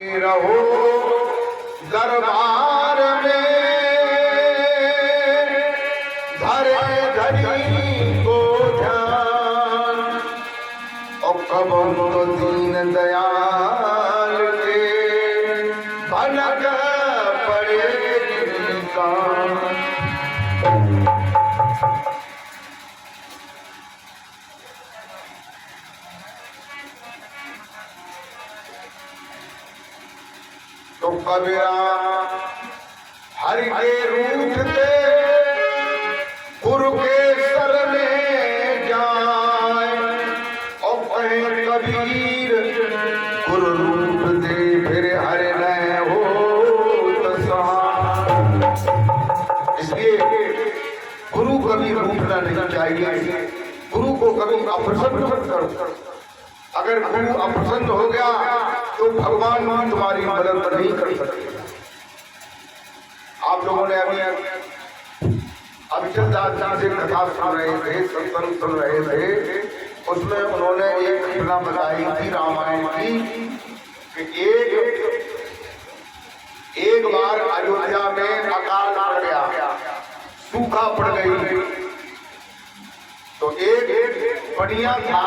रहो दरबार में धरे धरी को ध्यान और कब तो दीन दयाल के भनक पड़े कान। तो कबीरा हरि के रूठ ते गुरु के शरणे जाए और कहे कबीर गुरु रूप दे फिर हरि न हो सहाय। इसलिए गुरु कभी रूठना नहीं चाहिए, गुरु को कभी अप्रसन्न मत करो। अगर गुरु अप्रसन्न हो गया तो भगवान भी तुम्हारी मदद नहीं कर सकते। आप लोगों ने अभी चंद्राचार्य से कथा सुन रहे थे, सत्संग सुन रहे थे, उसमें उन्होंने एक घटना बताई थी रामायण की कि एक बार अयोध्या में अकाल पड़ गया, सूखा पड़ गई। तो एक बढ़िया था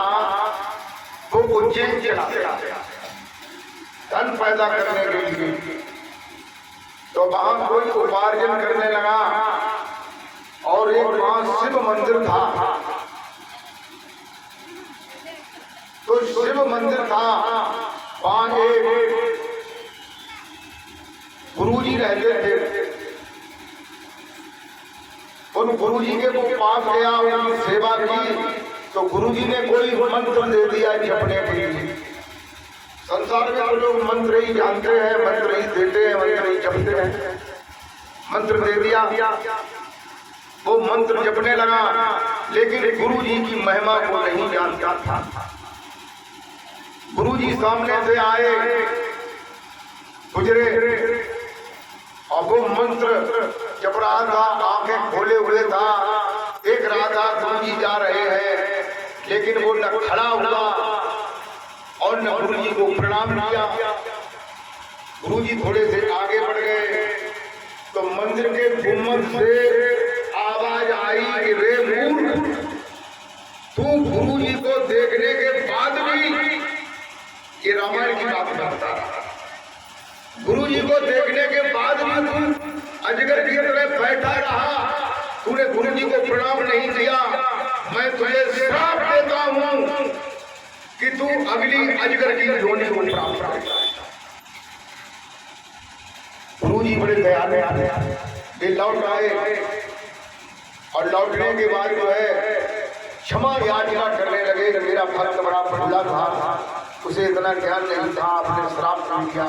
वो उज्जैन चला धन पैदा करने के लिए। तो वहां कोई उपार्जन करने लगा और एक वहां शिव मंदिर था। तो शिव मंदिर था, वहां एक गुरुजी रहते थे। उन गुरुजी के वो पास गया, उनकी सेवा की। तो गुरुजी ने कोई मंत्र दे दिया जपने के लिए। संसार में तो लोग मंत्र ही जानते हैं, मंत्र ही देते हैं, मंत्र ही जपते हैं। मंत्र दे दिया, वो मंत्र जपने लगा, लेकिन गुरुजी की महिमा को नहीं जानता था। गुरुजी सामने से आए, गुजरे और वो मंत्र जप रहा था, आंखें खोले हुए था। देख रहा था गुरुजी जा रहे हैं, लेकिन वो न खड़ा हुआ और न गुरुजी को प्रणाम किया। गुरुजी थोड़े से आगे बढ़ गए तो मंदिर के गुम्बद से आवाज आई कि रे मूर्ख, तू गुरुजी को देखने के बाद भी, ये रामायण की बात करता रहा, गुरुजी को देखने के बाद भी तू अजगर की तरह बैठा रहा, तूने गुरुजी को प्रणाम नहीं किया। मैं तुझे श्राप देता हूं कि तू अगली अजगर की योनि को प्राप्त करेगा। गुरुजी बड़े दयालु वे लौट आए और लौटने के बाद जो है क्षमा याचना करने लगे कि मेरा भक्त बड़ा भोला था, उसे इतना ज्ञान नहीं था, आपने श्राप नहीं किया।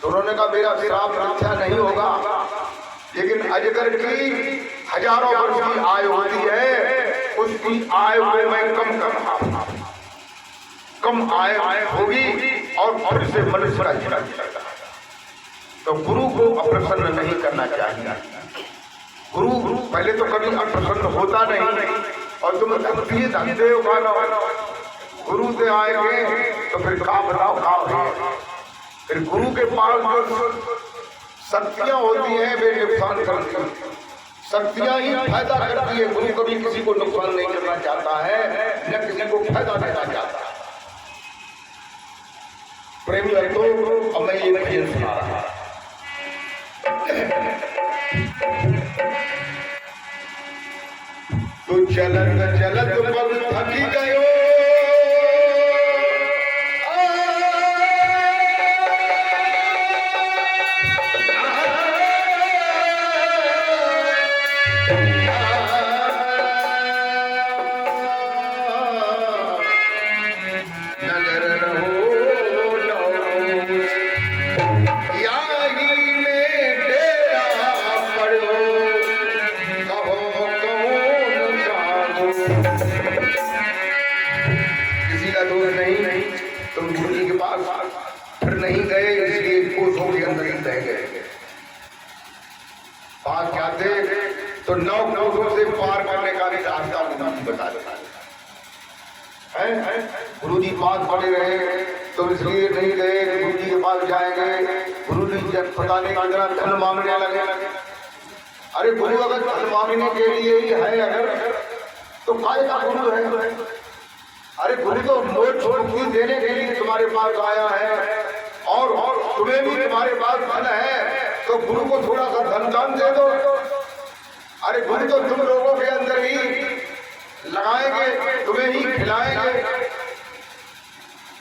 तो उन्होंने कहा मेरा श्राप मिथ्या नहीं होगा, लेकिन अजगर की हजारों वर्ष की आयु होती है, उसकी आयु को मैं कम आयु होगी और फिर से मनुष्य का जीवन चलेगा। तो गुरु को अप्रसन्न नहीं करना चाहिए। गुरु पहले तो कभी अप्रसन्न होता नहीं, और तुम धमकी धमते हो गुरु से आएंगे तो फिर का बताओ का है। फिर गुरु के पास जो शक्तियां होती हैं वे नुकसान करती हैं, शक्तियां ही फायदा करती है। गुरु कभी किसी को नुकसान नहीं करना चाहता है, न किसी को फायदा देना चाहता है। प्रेम तो अब मैं ये भजन सुना रहा। तो चलत चलत पग थकी गयो, तुम गुरुजी के पास फिर नहीं गए, इसलिए कोसों के अंदर ही रह गए। पास जाते तो 9 कोसों से पार करने का भी रास्ता गुरुजी बता देता है। गुरुजी पास पड़े रहे, तो इसलिए नहीं गए गुरु जी के पास जाएंगे, गुरु जी जब पता नहीं कितना धन मांगने लगे। अरे गुरु अगर धन मांगने के लिए ही है अगर तो काय का गुरु है? अरे गुरु तो मोक्ष मुक्ति देने के लिए तुम्हारे पास आया है और तुम्हें भी तुम्हारे पास धन है तो गुरु को थोड़ा सा धन दान दे दो। अरे गुरु तो तुम लोगों के अंदर ही लगाएंगे, तुम्हें ही खिलाएंगे,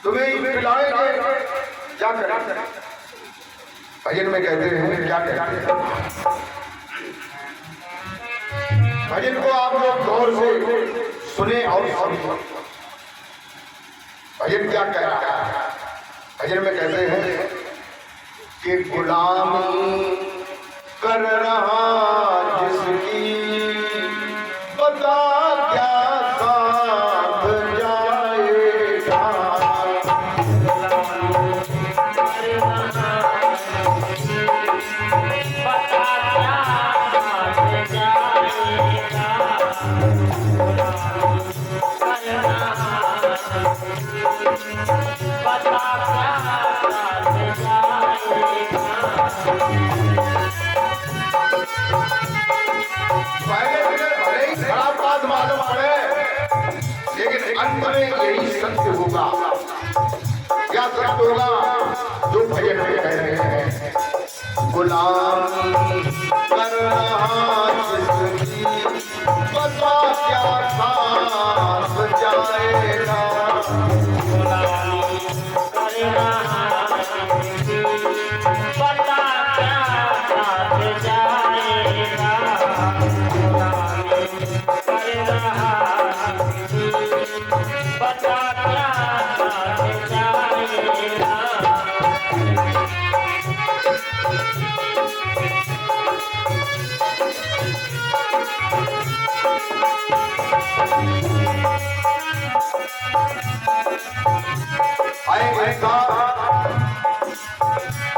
तुम्हें ही पिलाएंगे। क्या करें? भजन में कहते हैं क्या कहते हैं? भजन को आप लोग गौर से सुने और समझो। भजन क्या कह रहा है? भजन में कहते हैं कि गुलामी कर रहा जिसकी बता क्या साथ जाएगा। लेकिन अंत में यही सत्य होगा। क्या सत्य होगा? जो भजन में कह रहे हैं, गुलामी कर रहा जिसकी बता क्या साथ जाएगा। गुलामी कर रहा जिसकी बता क्या साथ जाएगा। गुलामी कर रहा बता क्या साथ जाएगा।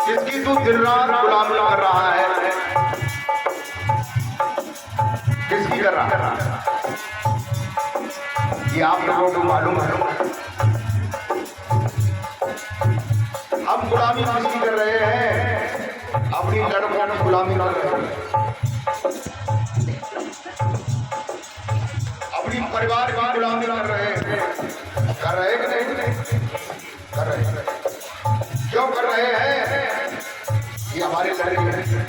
जिसकी तू दिन रात गुलामी कर रहा है, किसकी कर रहा है? ये आप लोगों को मालूम है? हम गुलामी किसकी कर रहे हैं? अपनी लड़कों की गुलामी कर रहे हैं, अपनी परिवार की गुलामी कर रहे हैं। कर रहे कि नहीं? कर रहे हैं। क्यों कर रहे हैं? ये हमारे लड़के हैं।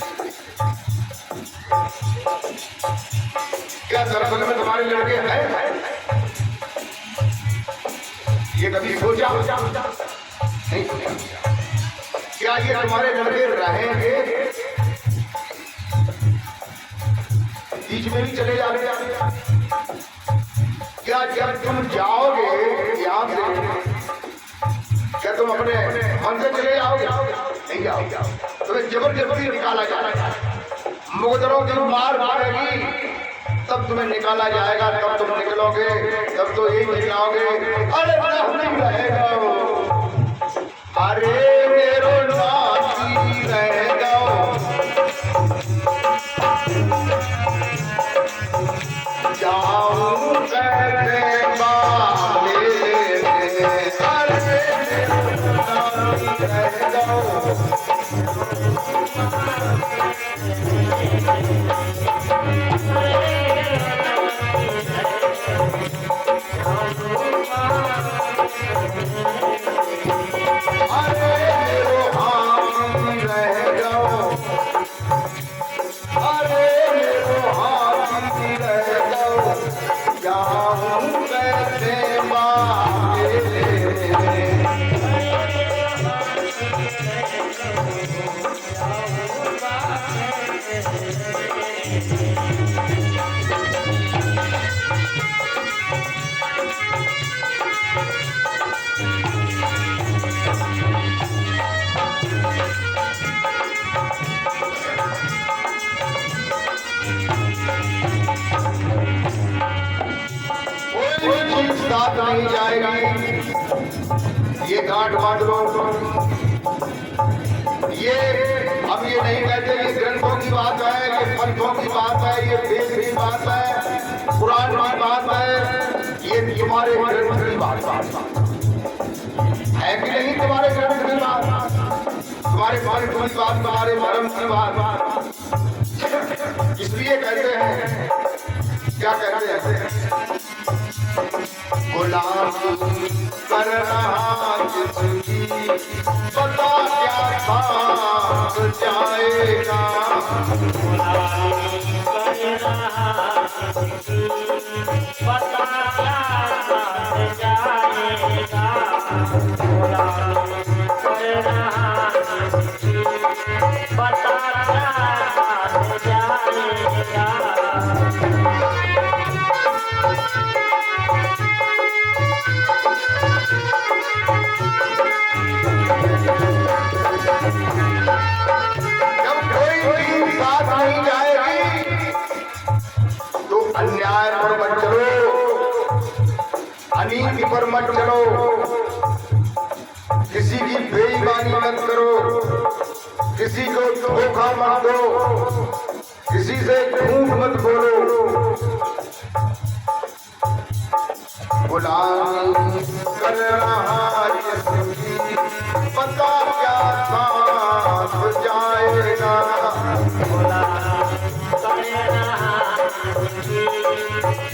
क्या दरअसल में तुम्हारे लड़के हैं? ये कभी सोचा नहीं? क्या ये तुम्हारे लड़के रहेंगे? बीच में भी चले जाओगे? क्या जब तुम जाओगे यहाँ से क्या तुम अपने मन से चले जाओगे? नहीं जाओगे। तुम्हें जबरदस्ती निकाला जाएगा, मुकदरों की मार मारेगी, तब तुम्हें निकाला जाएगा। तब तुम निकलोगे, तब तो यही चिल्लाओगे, अरे नहीं रहेगा, अरे मेरो नाती रहेगा। जाऊं कहते बाले अरे मेरो नाती रहेगा। साथ नहीं जाएगी। ये गांठ बांध लो। ये अब ये नहीं कहते ये ग्रंथों की बात है, ये पंथों की बात है, ये वेद की बात है, पुराण की बात है, ये तुम्हारे ग्रंथ की बात है कि नहीं? तुम्हारे मन की बात, तुम्हारे धर्म की बात, इसलिए कहते हैं, क्या कहते हैं, गुलामी कर रहा जिसकी पता क्या साथ जाएगा, गुलामी कर रहा जिसकी पता क्या साथ जाएगा, गुलामी कर रहा जिसकी पता क्या साथ जाएगा। अन्याय पर मत चलो, अनीति पर मत चलो, किसी की बेईमानी मत करो, किसी को धोखा मत दो, किसी से झूठ मत बोलो। गुलामी कर रहा जिसकी पता क्या साथ जाएगा,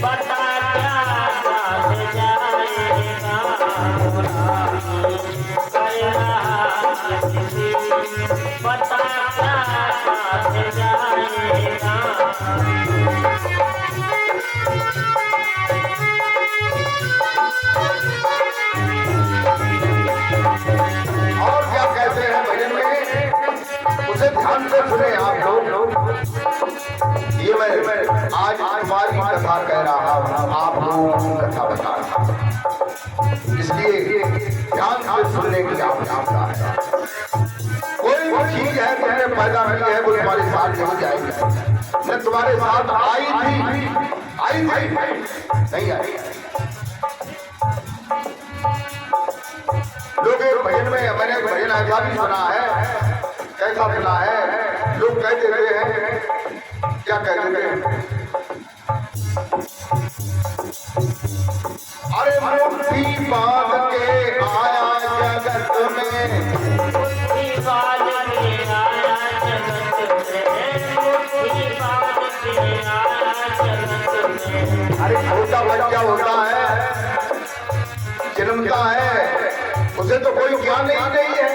पता क्या साथ जाएगा, पता क्या साथ जाएगा। और क्या कहते हैं भजन में, उसे ध्यान से सुने आप लोग। ये मैं आज तुम्हारी कथा कह रहा हूँ, आप लोगों की कथा बता रहा हूँ, इसलिए ध्यान से सुनने की आवश्यकता है। कोई चीज है तुमने पैदा की है, वो तुम्हारे साथ नहीं जाएगी, न तुम्हारे साथ आई थी, नहीं आई। लोग एक भजन में, मैंने एक भजन ऐसा भी सुना है, कैसा सुना है, लोग कहते रहे हैं, क्या कहते हैं, अरे मुट्ठी बांध के आया जगत में, मुट्ठी बांध के आया जगत में, मुट्ठी बांध के आया जगत में। अरे छोटा बच्चा होता है, जन्मता है, उसे तो कोई ज्ञान नहीं है,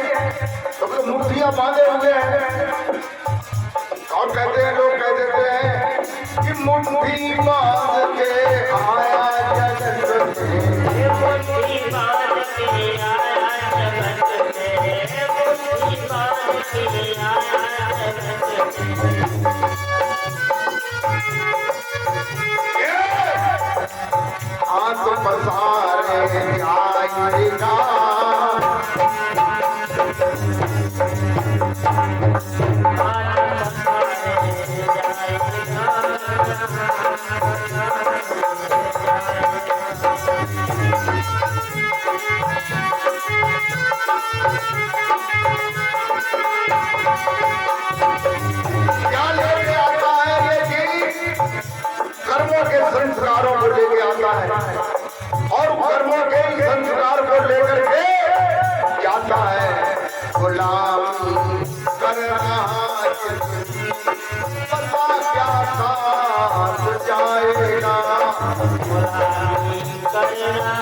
तो मुट्ठियां बांधे हुए हैं। और कहते हैं, लोग कह देते हैं कि मुट्ठी बांध के आया जगत में, मुट्ठी बांध के आया जगत में, मुट्ठी बांध के आया जगत में। हाथ पसारे आएगा, क्या लेके आता है ये जी, कर्मों के संस्कारों को लेके आता है, और कर्मों के संस्कार को लेकर के जाता है। गुलामी कर रहा जिसकी पता क्या साथ जाएगा, गुलामी कर रहा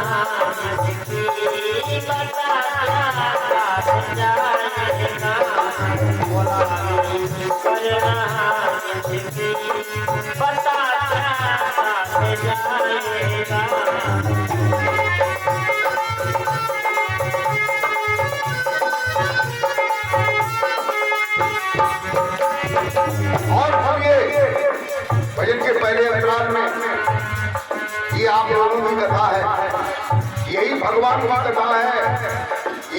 जिसकी पता क्या साथ जाएगा, गुलामी कर रहा जिसकी पता क्या साथ जाएगा। और हम ये भजन के पहले अंतराल में ये आप लोगों की कथा है, यही भगवान की कथा है,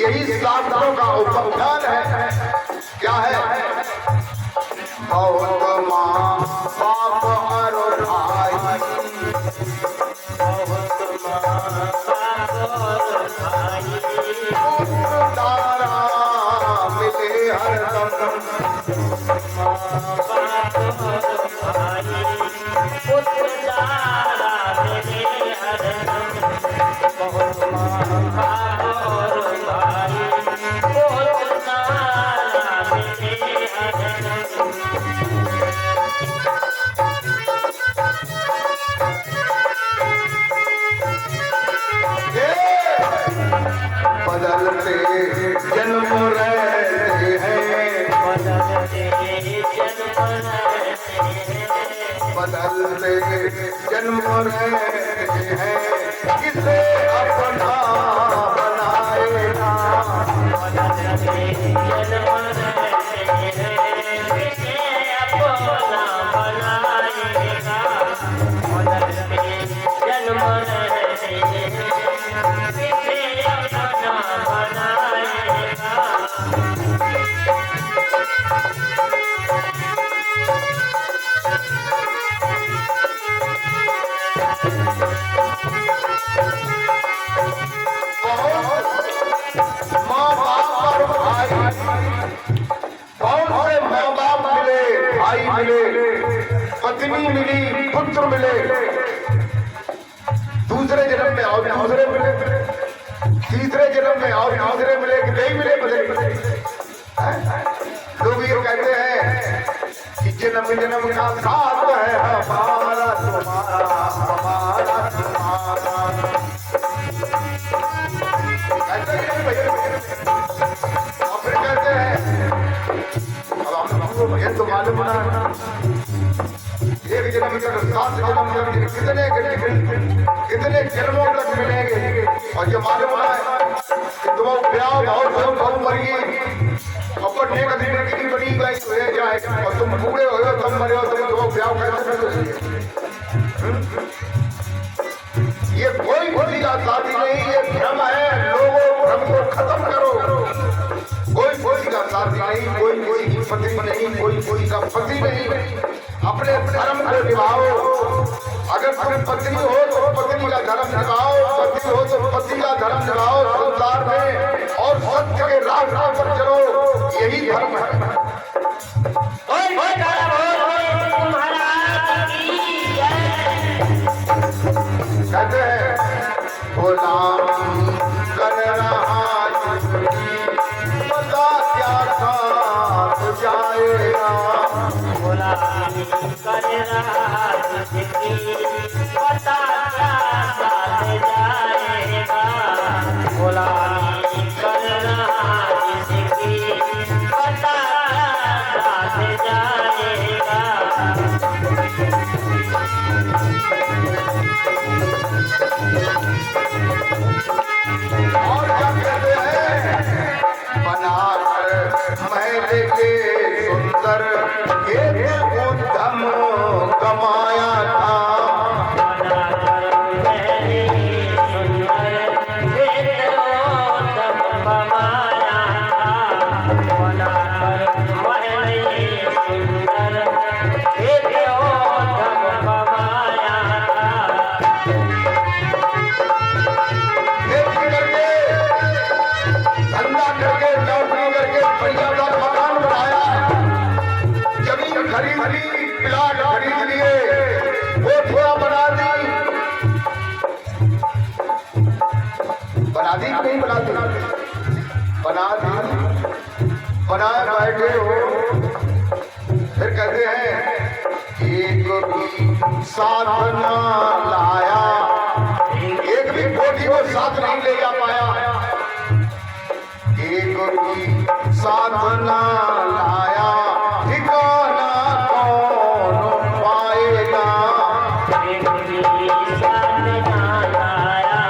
यही शास्त्रों का उपाख्यान है। क्या है, बहुत माँ बाप और भाई, बहुत माँ बाप और भाई, तारा मिले हरदम, बाप और भाई, पुत्र तारा मिले हरदम। बहुत माँ बाप और भाई, पुत्र तारा बदलते जन्म रहते हैं, किसे अपना बनाएगा। बदलते जन्म रहते हैं, किसे अपना बनाएगा। बदलते जन्म रहते हैं, किसे अपना बनाएगा। माँ बाप और भाई, कौन से माँ बाप मिले, भाई मिले, पत्नी मिली, पुत्र मिले, दूसरे जन्म में और दूसरे मिले, तीसरे जन्म में और दूसरे मिले कि नहीं मिले मिले। लोग ये कहते हैं कि जन्म जन्म का साथ है हमारा तुम्हारा, हमारा तुम्हारा। कहते हैं भैया, और फिर कहते हैं अब हमको भैया तो मालूम ना, एक जन्म तक 7 जन्म तक कितने जन्मों तक मिलेंगे। और ये मालूम है कि तुम ब्याह बहुत मर गई, और पढ़ने का दिन कितनी बड़ी गई हो जाए, और तुम बूढ़े हो तुम मरे हो, तुम ब्याह कैसे कर। ये कोई खुशी का शादी नहीं, ये भ्रम है। लोगों भ्रम को खत्म करो। कोई खुशी का शादी नहीं, कोई किसी की पत्नी नहीं, कोई किसी का पति नहीं। अपने धर्म को निभाओ। अगर तुम पत्नी हो तो पत्नी का धर्म निभाओ, पति हो तो पति का धर्म निभाओ संसार में, और सत्य के रास्ते पर चलो, यही धर्म है। कहते हैं गुलामी कर रहा जिसकी, पता क्या साथ जाएगा। गुलामी कर रहा जिसकी, पता क्या साथ जाएगा। गुलामी कर रहा जिसकी, पता क्या साथ जाएगा। और क्या कहते हैं, बनाकर महल के सुंदर एक उद्यम कमाया था। बनाकर महल सुंदर एक उद्यम कमाया था। बनाकर महल सुंदर एक उद्यम कमाया था। खेती करके, धंधा करके, नौकरी करके बढ़िया-सा मकान बनाया, जमीन खरीद ली, प्लाट खरीद लिए, वो थोड़ा बना दी कि नहीं बना दी? बना दी, बनाए बैठे हो। फिर कहते हैं एक भी साथ ना लाया, एक भी कोठी को साथ नहीं ले जा पाया। एक भी साथ ना लाया, ठिकाना कौन पाएगा। एक भी साथ ना लाया,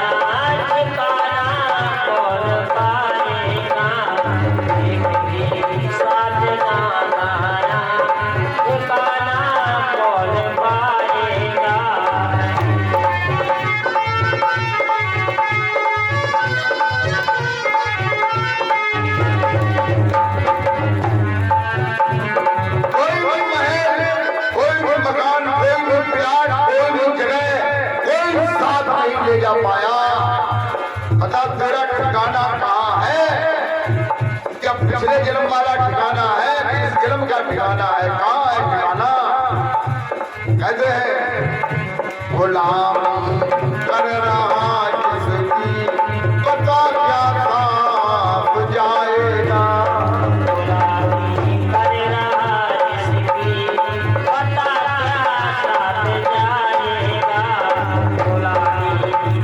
ठिकाना कौन पाएगा। एक भी साथ ना लाया, ठिकाना कौन पाएगा। कोई भी महल, कोई भी मकान, कोई भी प्लाट, कोई भी जगह, कोई साथ नहीं ले जा पाया। बता तेरा ठिकाना कहाँ है? क्या पिछले जन्म वाला ठिकाना है कि इस जन्म का ठिकाना है? कहाँ है ठिकाना? कहते हैं गुलामी कर रहा जिसकी, पता क्या साथ जाएगा। गुलामी कर रहा जिसकी, पता क्या साथ जाएगा। गुलामी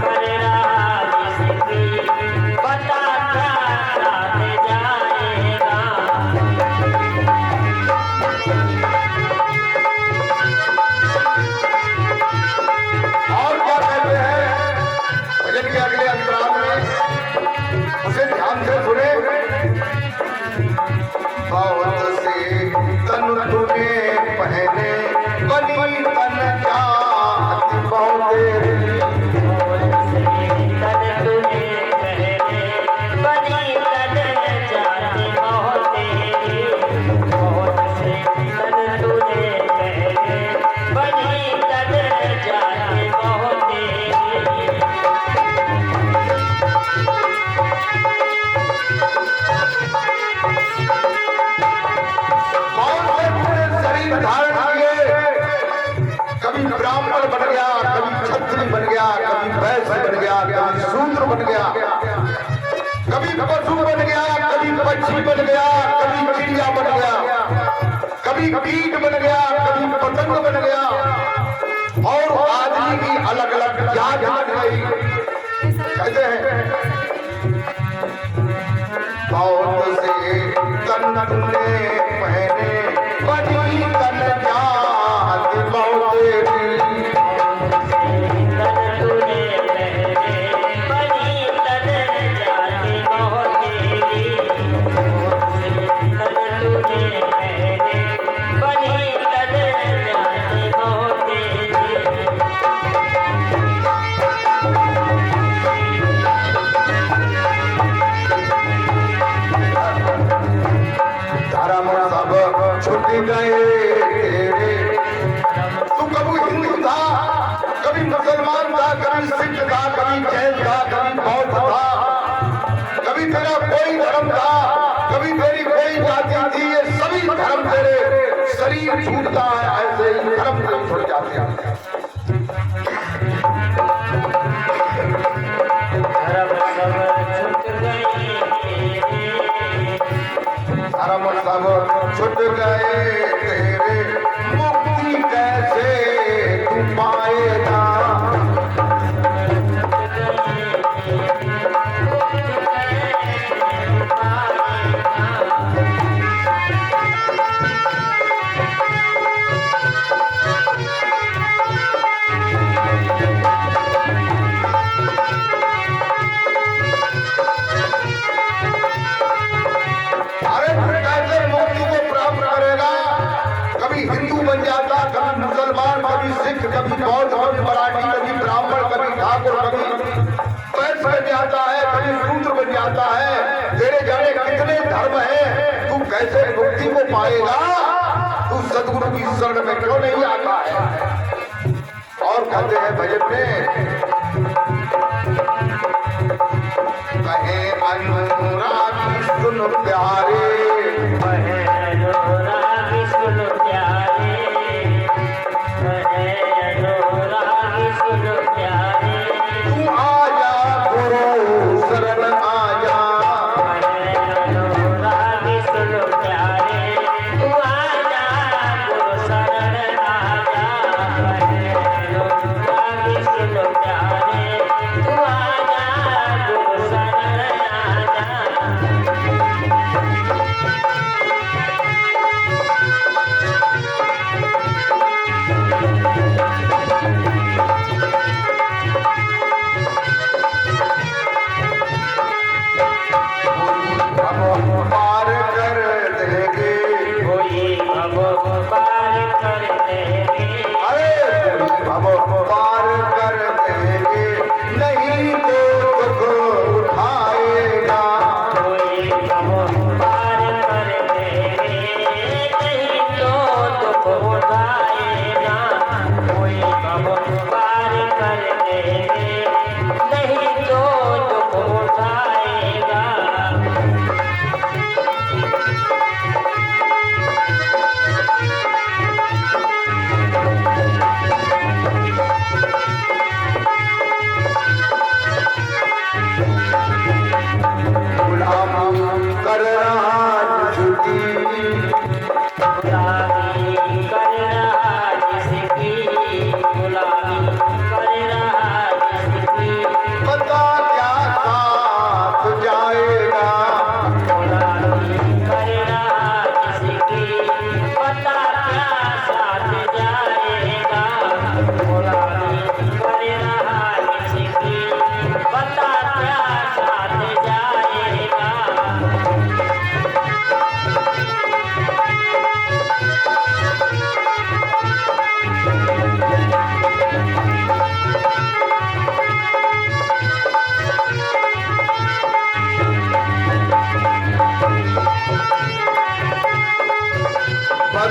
कर रहा जिसकी, पता क्या साथ जाएगा। बहुत से तन तूने पहने बनी तन जात बहुत तेरी। कभी ब्राह्मण बन गया, कभी क्षत्रिय बन गया, कभी वैश्य बन गया, कभी शूद्र बन गया, कभी पशु बन गया, कभी पक्षी बन गया, कभी चिड़िया बन गया, कभी कीट बन गया, कभी पतंग बन गया, और आदमी की अलग अलग जात बन गई। कहते हैं बहुत से तन तूने पहने बनी तन जात बहुत तेरी। धर्म सब छूट गए तेरे। तू कभी हिंदू था, कभी मुसलमान था, कभी सिख था, कभी जैन था, कभी बौद्ध था, कभी तेरा कोई धर्म था, कभी तेरी कोई जाति थी। ये सभी धर्म तेरे शरीर छूटता है, ऐसे ही धर्म नहीं छूट जाते हैं। धर्म सब छूट गए तेरे, मुक्ति कैसे तू पाएगा। अरे कैसे मुक्ति को प्राप्त करेगा? कभी हिंदू बन जाता, कभी मुसलमान, कभी सिख, कभी बौद्ध, कभी मराठी, कभी ब्राह्मण, कभी ठाकुर, कभी वैश्य बन जाता है, कभी शूद्र बन जाता है। तेरे जाने कितने धर्म हैं, तू कैसे मुक्ति को पाएगा? तू सदगुरु की शरण में क्यों नहीं आता है? और कहते हैं भजन में, कहे अनुरागी सुन प्यारे, तू आजा गुरु शरण आजा। पार कर देंगे, अरे हम पार कर देंगे, नहीं तो दुख उठाएगा।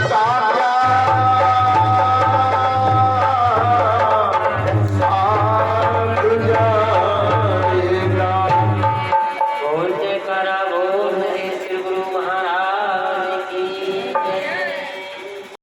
ताक